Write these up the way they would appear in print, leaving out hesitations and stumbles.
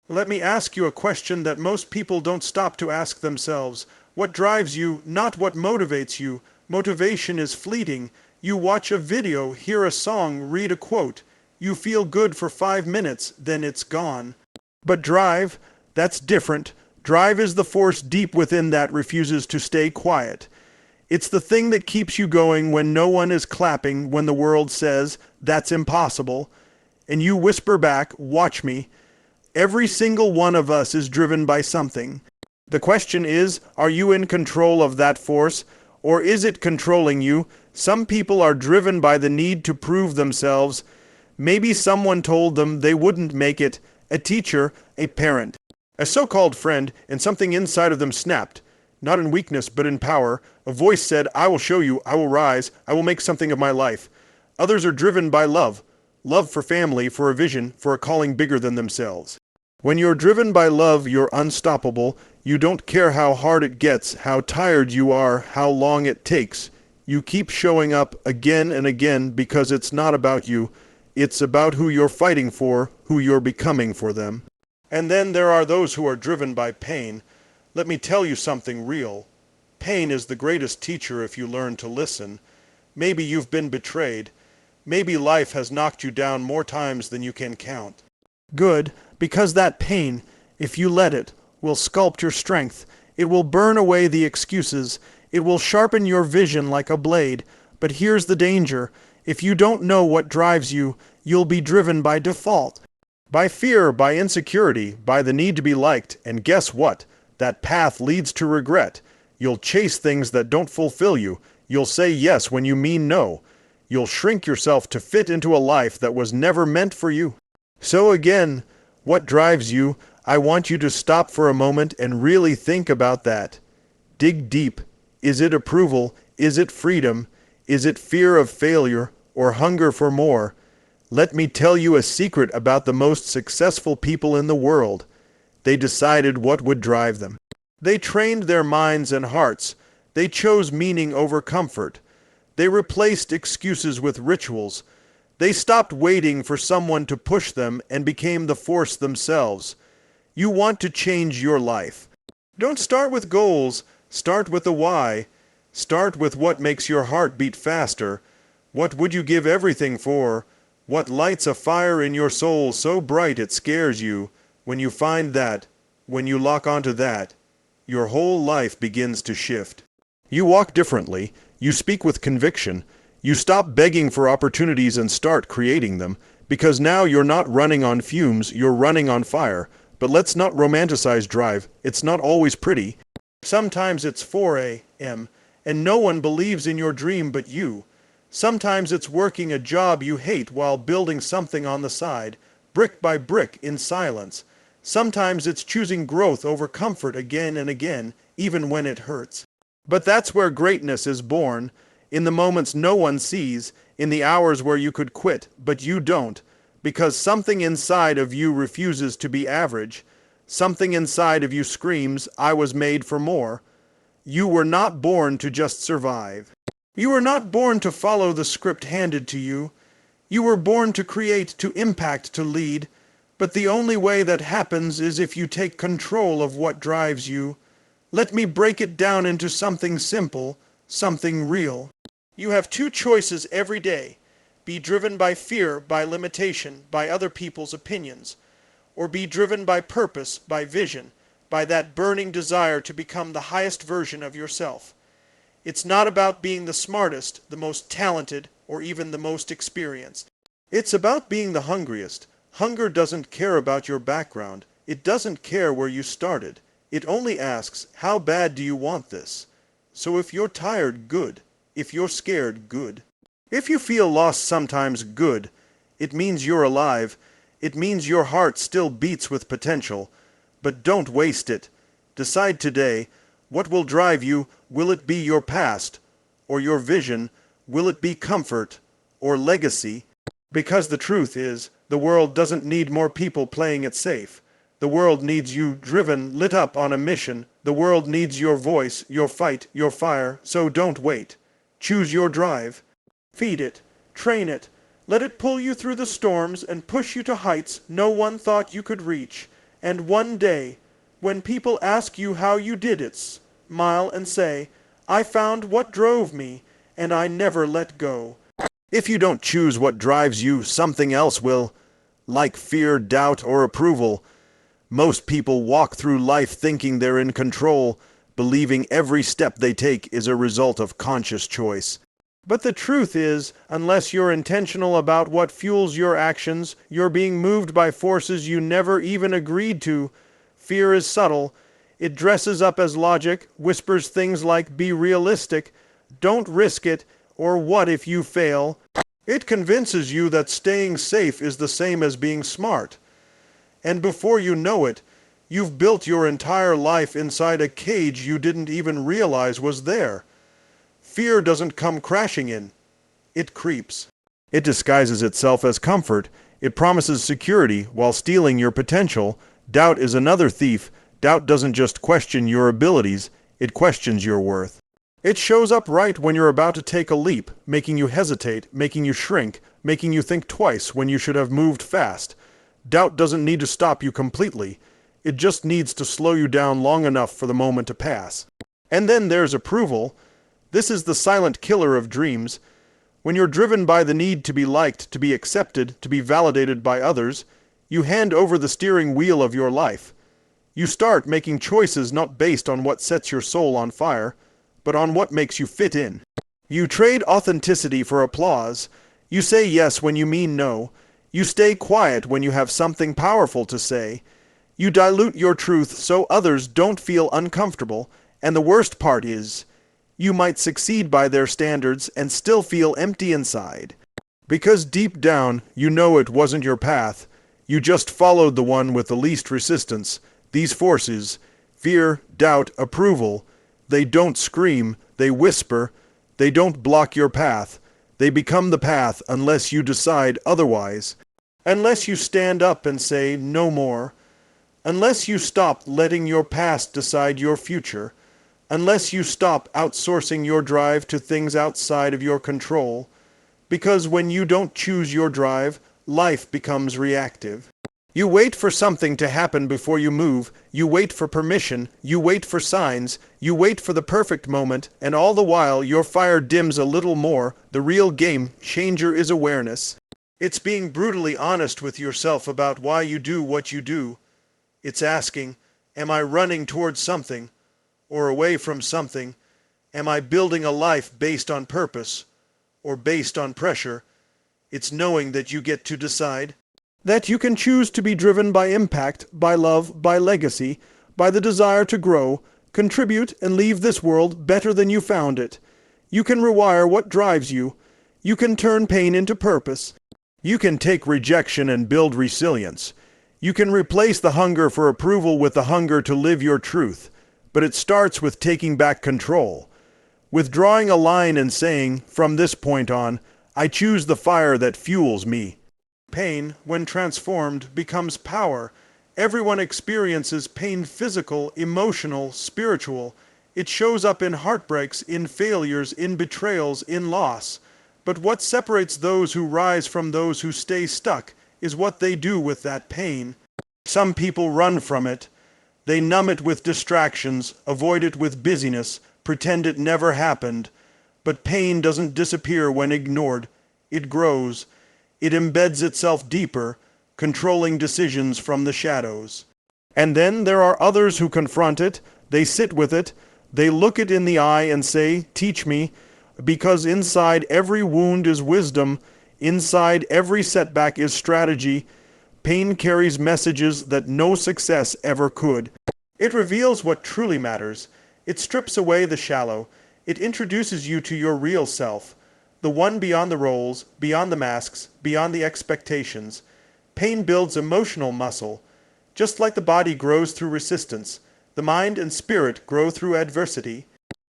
Let me ask you a question that most people don't stop to ask themselves. What drives you, not what motivates you. Motivation is fleeting. You watch a video, hear a song, read a quote. You feel good for 5 minutes, then it's gone. But drive, that's different. Drive is the force deep within that refuses to stay quiet. It's the thing that keeps you going when no one is clapping, when the world says, "That's impossible." And you whisper back, "Watch me." Every single one of us is driven by something. The question is, are you in control of that force, or is it controlling you? Some people are driven by the need to prove themselves. Maybe someone told them they wouldn't make it, a teacher, a parent, a so-called friend, and something inside of them snapped. Not in weakness, but in power. A voice said, "I will show you, I will rise, I will make something of my life." Others are driven by love. Love for family, for a vision, for a calling bigger than themselves. When you're driven by love, you're unstoppable. You don't care how hard it gets, how tired you are, how long it takes. You keep showing up again and again because it's not about you. It's about who you're fighting for, who you're becoming for them. And then there are those who are driven by pain. Let me tell you something real. Pain is the greatest teacher if you learn to listen. Maybe you've been betrayed. Maybe life has knocked you down more times than you can count. Good, because that pain, if you let it, will sculpt your strength. It will burn away the excuses. It will sharpen your vision like a blade. But here's the danger. If you don't know what drives you, you'll be driven by default. By fear, by insecurity, by the need to be liked. And guess what? That path leads to regret. You'll chase things that don't fulfill you. You'll say yes when you mean no. You'll shrink yourself to fit into a life that was never meant for you. So again, what drives you? I want you to stop for a moment and really think about that. Dig deep. Is it approval? Is it freedom? Is it fear of failure or hunger for more? Let me tell you a secret about the most successful people in the world. They decided what would drive them. They trained their minds and hearts. They chose meaning over comfort. They replaced excuses with rituals. They stopped waiting for someone to push them and became the force themselves. You want to change your life. Don't start with goals. Start with the why. Start with what makes your heart beat faster. What would you give everything for? What lights a fire in your soul so bright it scares you? When you find that, when you lock onto that, your whole life begins to shift. You walk differently. You speak with conviction. You stop begging for opportunities and start creating them, because now you're not running on fumes, you're running on fire. But let's not romanticize drive. It's not always pretty. Sometimes it's 4 a.m., and no one believes in your dream but you. Sometimes it's working a job you hate while building something on the side, brick by brick in silence. Sometimes it's choosing growth over comfort again and again, even when it hurts. But that's where greatness is born. In the moments no one sees, in the hours where you could quit, but you don't, because something inside of you refuses to be average. Something inside of you screams, "I was made for more." You were not born to just survive. You were not born to follow the script handed to you. You were born to create, to impact, to lead. But the only way that happens is if you take control of what drives you. Let me break it down into something simple, something real. You have two choices every day. Be driven by fear, by limitation, by other people's opinions. Or be driven by purpose, by vision, by that burning desire to become the highest version of yourself. It's not about being the smartest, the most talented, or even the most experienced. It's about being the hungriest. Hunger doesn't care about your background. It doesn't care where you started. It only asks, how bad do you want this? So if you're tired, good. If you're scared, good. If you feel lost sometimes, good. It means you're alive. It means your heart still beats with potential. But don't waste it. Decide today, what will drive you? Will it be your past or your vision? Will it be comfort or legacy? Because the truth is, the world doesn't need more people playing it safe. The world needs you driven, lit up on a mission. The world needs your voice, your fight, your fire, so don't wait. Choose your drive. Feed it. Train it. Let it pull you through the storms and push you to heights no one thought you could reach. And one day, when people ask you how you did it, smile and say, I found what drove me, and I never let go. If you don't choose what drives you, something else will, like fear, doubt, or approval. Most people walk through life thinking they're in control, believing every step they take is a result of conscious choice. But the truth is, unless you're intentional about what fuels your actions, you're being moved by forces you never even agreed to. Fear is subtle. It dresses up as logic, whispers things like be realistic, don't risk it, or what if you fail. It convinces you that staying safe is the same as being smart. And before you know it, you've built your entire life inside a cage you didn't even realize was there. Fear doesn't come crashing in. It creeps. It disguises itself as comfort. It promises security while stealing your potential. Doubt is another thief. Doubt doesn't just question your abilities, it questions your worth. It shows up right when you're about to take a leap, making you hesitate, making you shrink, making you think twice when you should have moved fast. Doubt doesn't need to stop you completely. It just needs to slow you down long enough for the moment to pass. And then there's approval. This is the silent killer of dreams. When you're driven by the need to be liked, to be accepted, to be validated by others, you hand over the steering wheel of your life. You start making choices not based on what sets your soul on fire, but on what makes you fit in. You trade authenticity for applause. You say yes when you mean no. You stay quiet when you have something powerful to say. You dilute your truth so others don't feel uncomfortable, and the worst part is, you might succeed by their standards and still feel empty inside. Because deep down, you know it wasn't your path. You just followed the one with the least resistance. These forces, fear, doubt, approval, they don't scream, they whisper, they don't block your path. They become the path unless you decide otherwise. Unless you stand up and say no more. Unless you stop letting your past decide your future. Unless you stop outsourcing your drive to things outside of your control. Because when you don't choose your drive, life becomes reactive. You wait for something to happen before you move. You wait for permission. You wait for signs. You wait for the perfect moment, and all the while your fire dims a little more. The real game changer is awareness. It's being brutally honest with yourself about why you do what you do. It's asking, am I running towards something or away from something? Am I building a life based on purpose or based on pressure? It's knowing that you get to decide. That you can choose to be driven by impact, by love, by legacy, by the desire to grow, contribute, and leave this world better than you found it. You can rewire what drives you. You can turn pain into purpose. You can take rejection and build resilience. You can replace the hunger for approval with the hunger to live your truth. But it starts with taking back control. With drawing a line and saying, from this point on, I choose the fire that fuels me. Pain, when transformed, becomes power. Everyone experiences pain, physical, emotional, spiritual. It shows up in heartbreaks, in failures, in betrayals, in loss. But what separates those who rise from those who stay stuck is what they do with that pain. Some people run from it. They numb it with distractions, avoid it with busyness, pretend it never happened. But pain doesn't disappear when ignored. It grows. It embeds itself deeper, controlling decisions from the shadows. And then there are others who confront it, they sit with it, they look it in the eye and say, teach me, because inside every wound is wisdom, inside every setback is strategy. Pain carries messages that no success ever could. It reveals what truly matters. It strips away the shallow. It introduces you to your real self. The one beyond the roles, beyond the masks, beyond the expectations. Pain builds emotional muscle. Just like the body grows through resistance, the mind and spirit grow through adversity.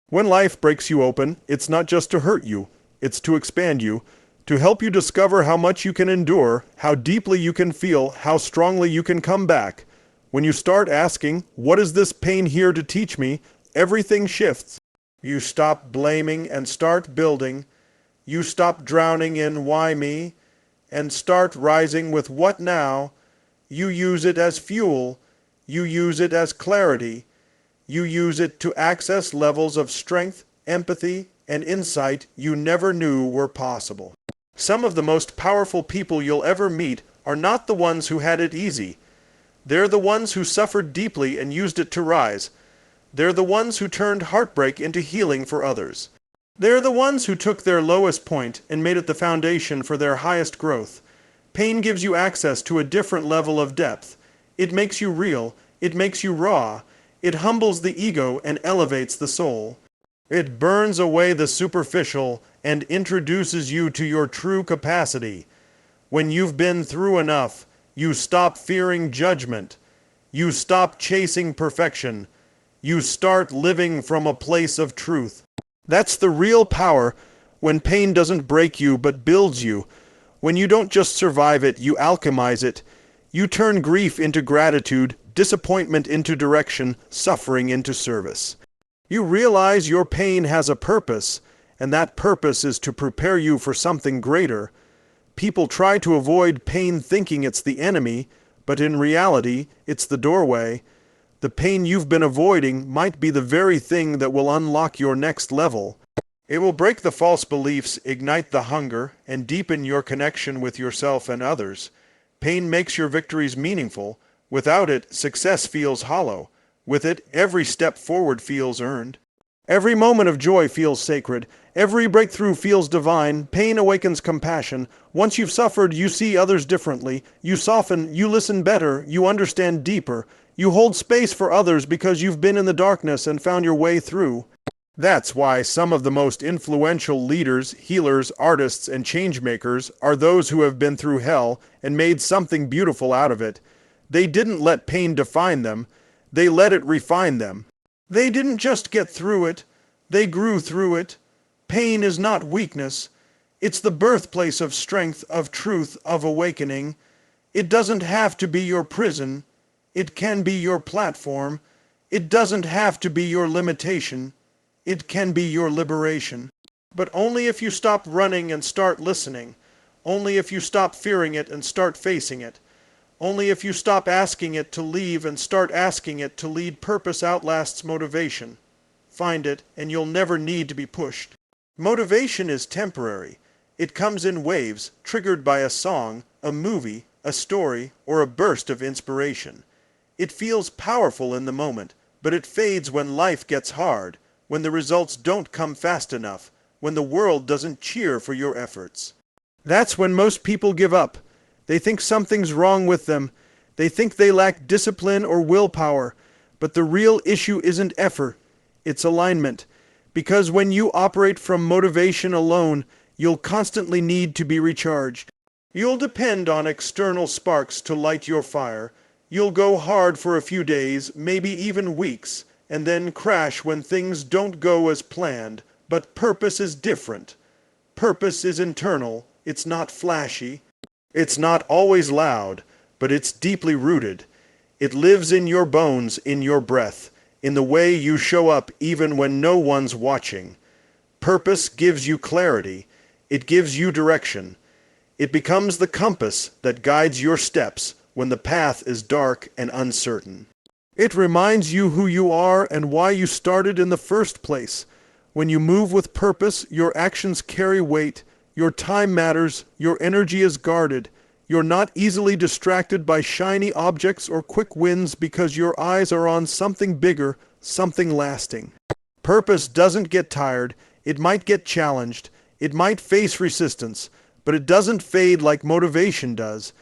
When life breaks you open, it's not just to hurt you, it's to expand you, to help you discover how much you can endure, how deeply you can feel, how strongly you can come back. When you start asking, what is this pain here to teach me, everything shifts. You stop blaming and start building. You stop drowning in why me and start rising with what now. You use it as fuel. You use it as clarity. You use it to access levels of strength, empathy, and insight you never knew were possible. Some of the most powerful people you'll ever meet are not the ones who had it easy. They're the ones who suffered deeply and used it to rise. They're the ones who turned heartbreak into healing for others. They're the ones who took their lowest point and made it the foundation for their highest growth. Pain gives you access to a different level of depth. It makes you real. It makes you raw. It humbles the ego and elevates the soul. It burns away the superficial and introduces you to your true capacity. When you've been through enough, you stop fearing judgment. You stop chasing perfection. You start living from a place of truth. That's the real power, when pain doesn't break you but builds you. When you don't just survive it, you alchemize it. You turn grief into gratitude, disappointment into direction, suffering into service. You realize your pain has a purpose, and that purpose is to prepare you for something greater. People try to avoid pain thinking it's the enemy, but in reality, it's the doorway. The pain you've been avoiding might be the very thing that will unlock your next level. It will break the false beliefs, ignite the hunger, and deepen your connection with yourself and others. Pain makes your victories meaningful. Without it, success feels hollow. With it, every step forward feels earned. Every moment of joy feels sacred. Every breakthrough feels divine. Pain awakens compassion. Once you've suffered, you see others differently. You soften, you listen better, you understand deeper. You hold space for others because you've been in the darkness and found your way through. That's why some of the most influential leaders, healers, artists, and changemakers are those who have been through hell and made something beautiful out of it. They didn't let pain define them. They let it refine them. They didn't just get through it. They grew through it. Pain is not weakness. It's the birthplace of strength, of truth, of awakening. It doesn't have to be your prison. It can be your platform. It doesn't have to be your limitation. It can be your liberation. But only if you stop running and start listening. Only if you stop fearing it and start facing it. Only if you stop asking it to leave and start asking it to lead. Purpose outlasts motivation. Find it, and you'll never need to be pushed. Motivation is temporary. It comes in waves, triggered by a song, a movie, a story, or a burst of inspiration. It feels powerful in the moment, but it fades when life gets hard, when the results don't come fast enough, when the world doesn't cheer for your efforts. That's when most people give up. They think something's wrong with them. They think they lack discipline or willpower. But the real issue isn't effort, it's alignment. Because when you operate from motivation alone, you'll constantly need to be recharged. You'll depend on external sparks to light your fire. You'll go hard for a few days, maybe even weeks, and then crash when things don't go as planned. But purpose is different. Purpose is internal. It's not flashy. It's not always loud, but it's deeply rooted. It lives in your bones, in your breath, in the way you show up even when no one's watching. Purpose gives you clarity. It gives you direction. It becomes the compass that guides your steps when the path is dark and uncertain. It reminds you who you are and why you started in the first place. When you move with purpose, your actions carry weight. Your time matters, your energy is guarded. You're not easily distracted by shiny objects or quick wins because your eyes are on something bigger, something lasting. Purpose doesn't get tired. It might get challenged. It might face resistance, but it doesn't fade like motivation does.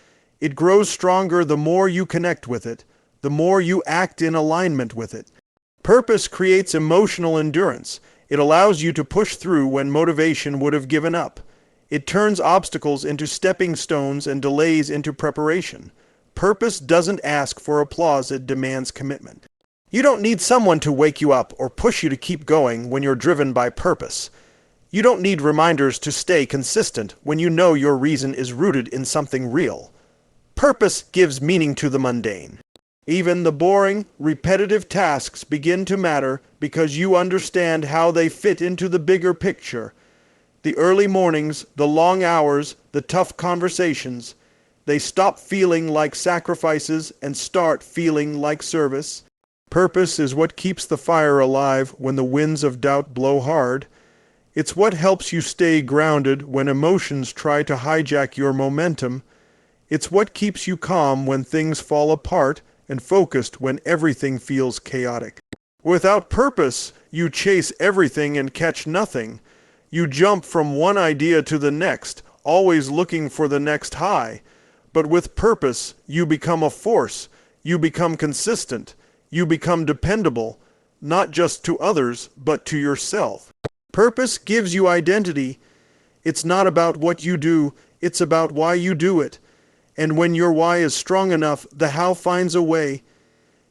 It grows stronger the more you connect with it, the more you act in alignment with it. Purpose creates emotional endurance. It allows you to push through when motivation would have given up. It turns obstacles into stepping stones and delays into preparation. Purpose doesn't ask for applause, it demands commitment. You don't need someone to wake you up or push you to keep going when you're driven by purpose. You don't need reminders to stay consistent when you know your reason is rooted in something real. Purpose gives meaning to the mundane. Even the boring, repetitive tasks begin to matter because you understand how they fit into the bigger picture. The early mornings, the long hours, the tough conversations, They stop feeling like sacrifices and start feeling like service. Purpose is what keeps the fire alive when the winds of doubt blow hard. It's what helps you stay grounded when emotions try to hijack your momentum. It's what keeps you calm when things fall apart and focused when everything feels chaotic. Without purpose, you chase everything and catch nothing. You jump from one idea to the next, always looking for the next high. But with purpose, you become a force. You become consistent. You become dependable, not just to others, but to yourself. Purpose gives you identity. It's not about what you do, it's about why you do it. And when your why is strong enough, the how finds a way.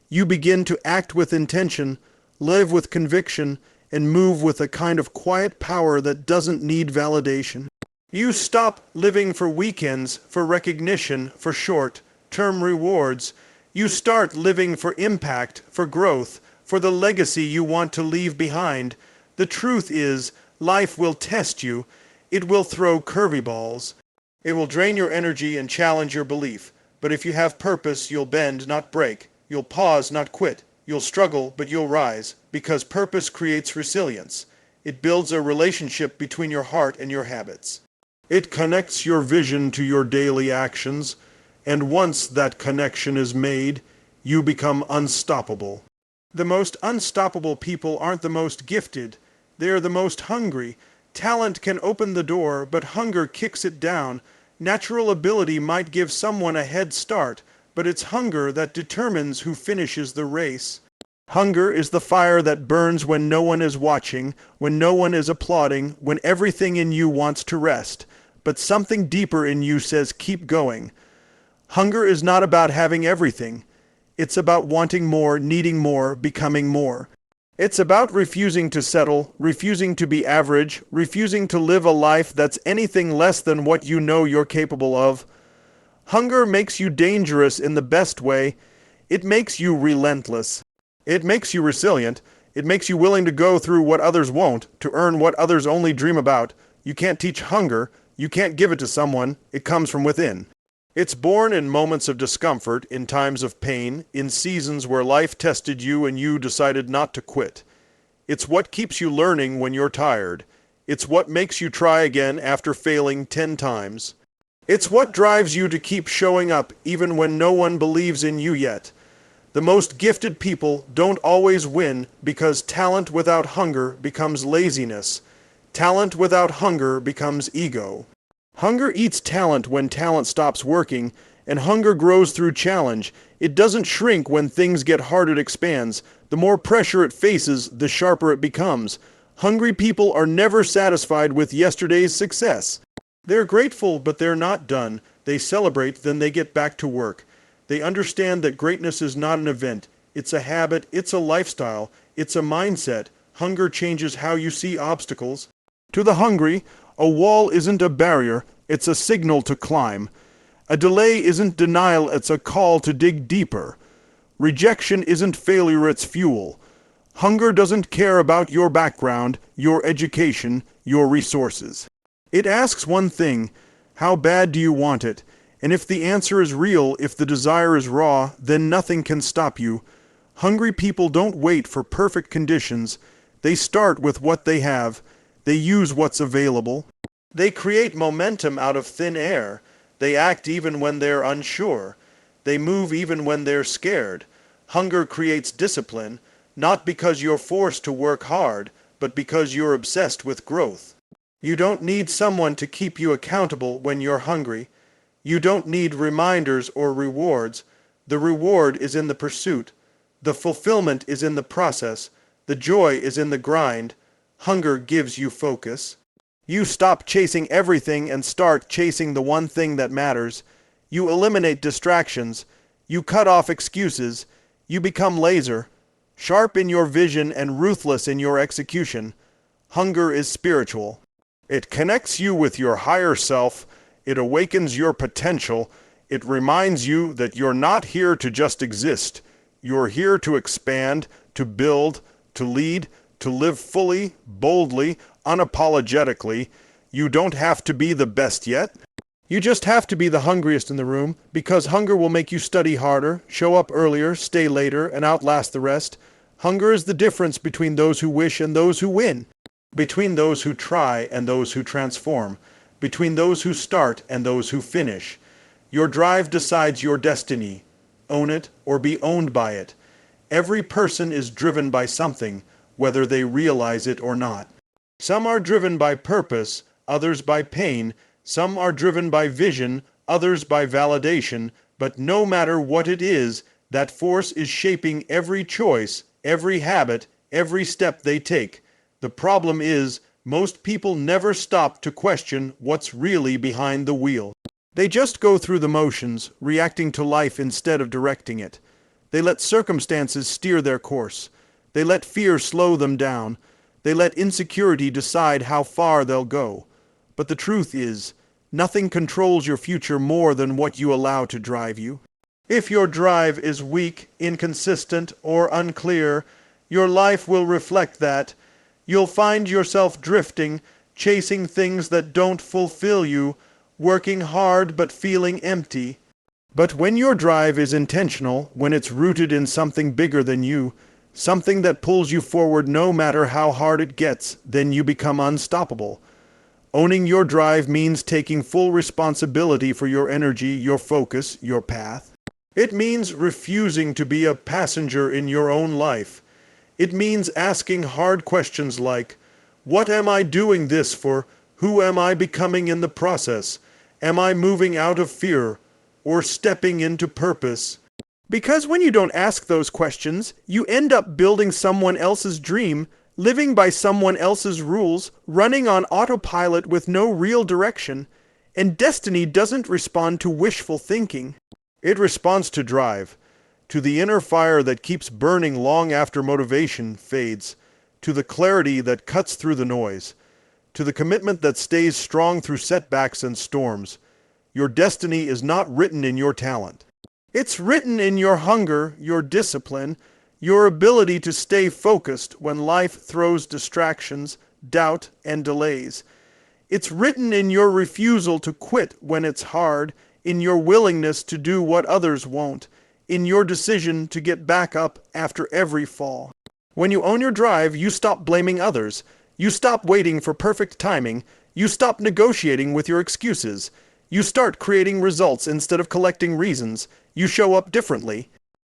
You begin to act with intention, live with conviction, and move with a kind of quiet power that doesn't need validation. You stop living for weekends, for recognition, for short-term rewards. You start living for impact, for growth, for the legacy you want to leave behind. The truth is, life will test you. It will throw curveballs. It will drain your energy and challenge your belief. But if you have purpose, you'll bend, not break. You'll pause, not quit. You'll struggle, but you'll rise. Because purpose creates resilience. It builds a relationship between your heart and your habits. It connects your vision to your daily actions. And once that connection is made, you become unstoppable. The most unstoppable people aren't the most gifted. They are the most hungry. Talent can open the door, but hunger kicks it down. Natural ability might give someone a head start, but it's hunger that determines who finishes the race. Hunger is the fire that burns when no one is watching, when no one is applauding, when everything in you wants to rest. But something deeper in you says keep going. Hunger is not about having everything. It's about wanting more, needing more, becoming more. It's about refusing to settle, refusing to be average, refusing to live a life that's anything less than what you know you're capable of. Hunger makes you dangerous in the best way. It makes you relentless. It makes you resilient. It makes you willing to go through what others won't, to earn what others only dream about. You can't teach hunger. You can't give it to someone. It comes from within. It's born in moments of discomfort, in times of pain, in seasons where life tested you and you decided not to quit. It's what keeps you learning when you're tired. It's what makes you try again after failing 10 times. It's what drives you to keep showing up even when no one believes in you yet. The most gifted people don't always win because talent without hunger becomes laziness. Talent without hunger becomes ego. Hunger eats talent when talent stops working, and hunger grows through challenge. It doesn't shrink when things get hard, it expands. The more pressure it faces, the sharper it becomes. Hungry people are never satisfied with yesterday's success. They're grateful, but they're not done. They celebrate, then they get back to work. They understand that greatness is not an event. It's a habit, it's a lifestyle, it's a mindset. Hunger changes how you see obstacles. To the hungry, a wall isn't a barrier, it's a signal to climb. A delay isn't denial, it's a call to dig deeper. Rejection isn't failure, it's fuel. Hunger doesn't care about your background, your education, your resources. It asks one thing: how bad do you want it? And if the answer is real, if the desire is raw, then nothing can stop you. Hungry people don't wait for perfect conditions. They start with what they have. They use what's available. They create momentum out of thin air. They act even when they're unsure. They move even when they're scared. Hunger creates discipline, not because you're forced to work hard, but because you're obsessed with growth. You don't need someone to keep you accountable when you're hungry. You don't need reminders or rewards. The reward is in the pursuit. The fulfillment is in the process. The joy is in the grind. Hunger gives you focus. You stop chasing everything and start chasing the one thing that matters. You eliminate distractions. You cut off excuses. You become laser, sharp in your vision and ruthless in your execution. Hunger is spiritual. It connects you with your higher self. It awakens your potential. It reminds you that you're not here to just exist. You're here to expand, to build, to lead, to live fully, boldly, unapologetically. You don't have to be the best yet. You just have to be the hungriest in the room, because hunger will make you study harder, show up earlier, stay later, and outlast the rest. Hunger is the difference between those who wish and those who win, between those who try and those who transform, between those who start and those who finish. Your drive decides your destiny. Own it or be owned by it. Every person is driven by something, whether they realize it or not. Some are driven by purpose, others by pain. Some are driven by vision, others by validation. But no matter what it is, that force is shaping every choice, every habit, every step they take. The problem is, most people never stop to question what's really behind the wheel. They just go through the motions, reacting to life instead of directing it. They let circumstances steer their course. They let fear slow them down. They let insecurity decide how far they'll go. But the truth is, nothing controls your future more than what you allow to drive you. If your drive is weak, inconsistent, or unclear, your life will reflect that. You'll find yourself drifting, chasing things that don't fulfill you, working hard but feeling empty. But when your drive is intentional, when it's rooted in something bigger than you, something that pulls you forward no matter how hard it gets, then you become unstoppable. Owning your drive means taking full responsibility for your energy, your focus, your path. It means refusing to be a passenger in your own life. It means asking hard questions like, what am I doing this for? Who am I becoming in the process? Am I moving out of fear or stepping into purpose? Because when you don't ask those questions, you end up building someone else's dream, living by someone else's rules, running on autopilot with no real direction. And destiny doesn't respond to wishful thinking. It responds to drive, to the inner fire that keeps burning long after motivation fades, to the clarity that cuts through the noise, to the commitment that stays strong through setbacks and storms. Your destiny is not written in your talent. It's written in your hunger, your discipline, your ability to stay focused when life throws distractions, doubt, and delays. It's written in your refusal to quit when it's hard, in your willingness to do what others won't, in your decision to get back up after every fall. When you own your drive, you stop blaming others. You stop waiting for perfect timing. You stop negotiating with your excuses. You start creating results instead of collecting reasons. You show up differently.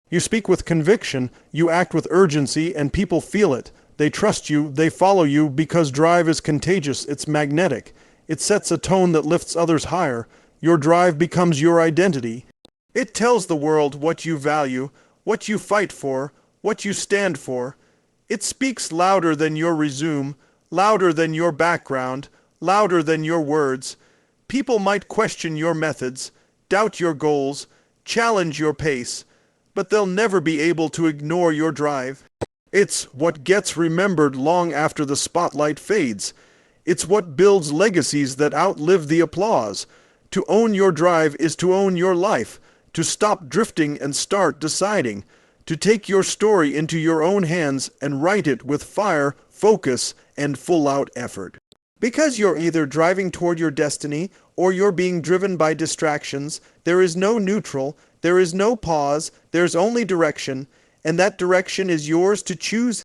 You speak with conviction. You act with urgency, and people feel it. They trust you. They follow you because drive is contagious. It's magnetic. It sets a tone that lifts others higher. Your drive becomes your identity. It tells the world what you value, what you fight for, what you stand for. It speaks louder than your resume, louder than your background, louder than your words. People might question your methods, doubt your goals, challenge your pace, but they'll never be able to ignore your drive. It's what gets remembered long after the spotlight fades. It's what builds legacies that outlive the applause. To own your drive is to own your life, to stop drifting and start deciding, to take your story into your own hands and write it with fire, focus, and full-out effort. Because you're either driving toward your destiny or you're being driven by distractions, there is no neutral, there is no pause, there's only direction, and that direction is yours to choose